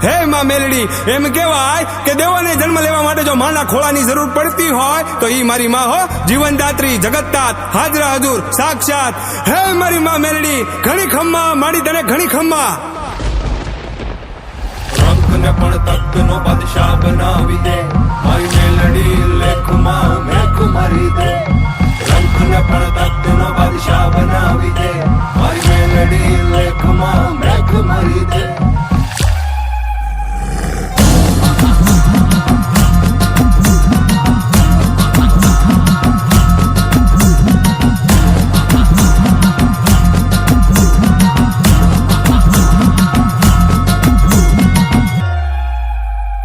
હે માં મેલડી, એમ કહેવાય કે દેવોને જન્મ લેવા માટે જો માના ખોળાની જરૂર પડતી હોય તો ઈ મારી માં હો, જીવનદાત્રી, જગતદાત, હાજરા હજુર, સાક્ષાત. હે મારી માં મેલડી, ઘણી ખમ્મા માડી તને, ઘણી ખમ્મા. રંગને પણ તખ્તનો બાદશાહ બનાવી દે, મારી મેલડી લેખમાં મેખ મારી દે. રંગને પણ તખ્તનો બાદશાહ બનાવી દે, મારી મેલડી લેખમાં મેખ મારી દે.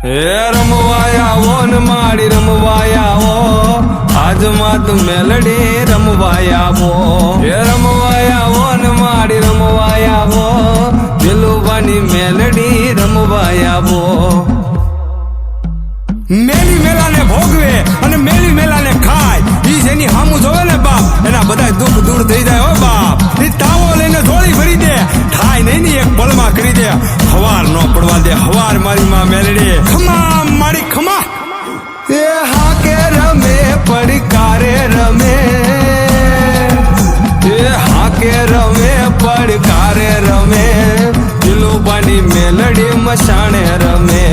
હે રમવાયા ઓ ને માડી રમવાયા ઓ, આજ માત મેલડી રમવાયા ઓ. હે રમવાયા ઓ ને માડી રમવાયા ઓ, દિલુબાની મેલડી રમવાયા ઓ. મેલી મેલાને ભોગવે અને મેલી મેલાને ખાય, ઈ જેની હામું જોવે ને બાપ, એના બધા દુઃખ દૂર થઈ જાય હો બાપ. ઈ તાવો લઈને થોડી ભરી દે, થાય નહીં ની એક પળમાં કરી દે. હવાર નો પડવા દે, હવાર મારી માં મેલડી. ખમા મારી ખમા. એ હા કે રમે પડકારે રમે, એ હા કે રમે પડકારે રમે, દિલુબાની મેલડી મસાણે રમે.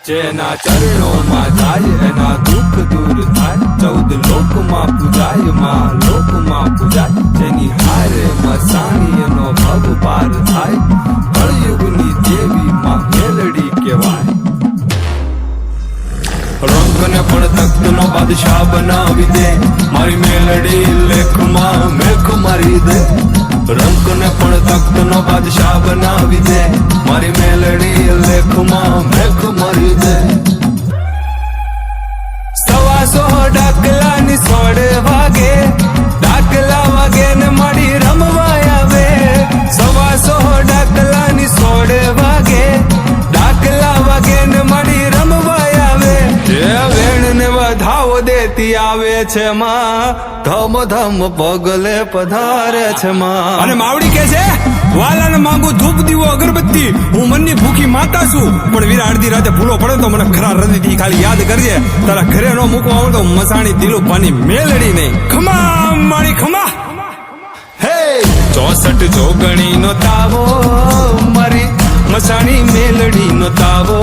જેના ચરણોમાં જાય એના દુઃખ દૂર થાય, 14 લોકમાં પૂજાય માં, લોકમાં પૂજાય. જેની હારે મસાણી એનો ભવ પાર થાય, કળયુગની દેવી માં મેલડી કહેવાય. રંગને પણ તખ્તનો બાદશાહ બનાવી દે, મારી મેલડી લેખમાં મેખ મારી દે. રંગને પણ તખ્તનો બાદશાહ બનાવી દે, મારી મેલડી લેખમાં મેખ મારી દે. 125 ડાકલાની 16 વાગે, ડાકલા વાગે ને માડી રમવા આવે. 125 ડાકલાની 16 વાગે, ડાકલા વાગે ને માડી રમવા આવે. એ વેણ ને વધાવો દેતી આવે છે માં, ધમ ધમ પગલે પધારે છે માં. અને માવડી કે છે, વાલાને માંગુ ધૂપ દીવો અગરબત્તી, હું મનની ભૂખી માતા છું, પણ વીરા અડધી રાતે ભૂલો પડે તો મને ખરા હૃદયથી ખાલી યાદ કરજે. તારા ઘરે નો મૂકવા આવે તો મસાણી દિલુબાની મેલડી નહીં. ખમા મારી ખમા. હે 64 જોગણી નો તાવો, મારી મસાણી મેલડી નો તાવો,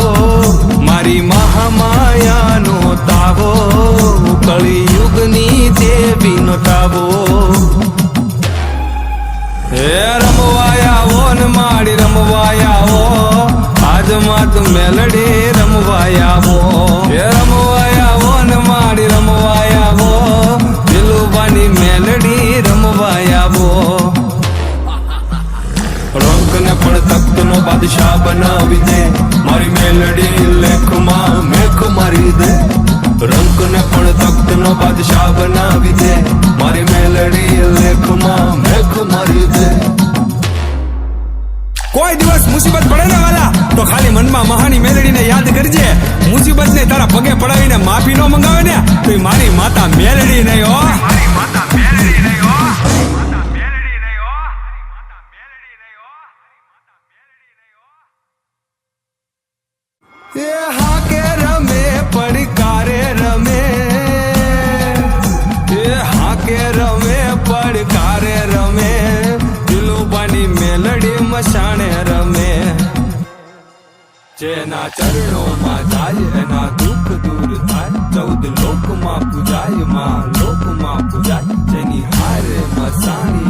મારી મહામાયા નો તાવો, કળિયુગની દેવી નો તાવો. હે રમવાયા ઓ ને માડી રમવાયા ઓ, આજ માત મેલડી રમવાયા ઓ. હે રમવાયા ઓ ને માડી રમવાયા ઓ, દિલુબાની મેલડી રમવાયા ઓ. રંગને પણ તખ્તનો બાદશાહ બનાવી દે, મારી મેલડી લેખમાં મેખ મારી દે. રંગને પણ તખ્તનો બાદશાહ બનાવી દે, મારી મેલડી લેખમાં મેખ મારી દે. કોઈ દિવસ મુસીબત પડે ને વાલા તો ખાલી મનમાં મહાની મેલડીને યાદ કરજે. મુસીબત ને તારા પગે પડાવીને માફી નો મંગાવે ને તો ઈ મારી માતા મેલડી નહીં હો. એ હા કે રમે પડકારે રમે, એ હા કે રમે પડકારે રમે, દિલુબાની મેલડી મસાણે રમે. જેના ચરણોમાં જાય એના દુઃખ દૂર થાય, 14 લોકમાં પૂજાય માં, લોકમાં પૂજાય. જેની હારે મસાણી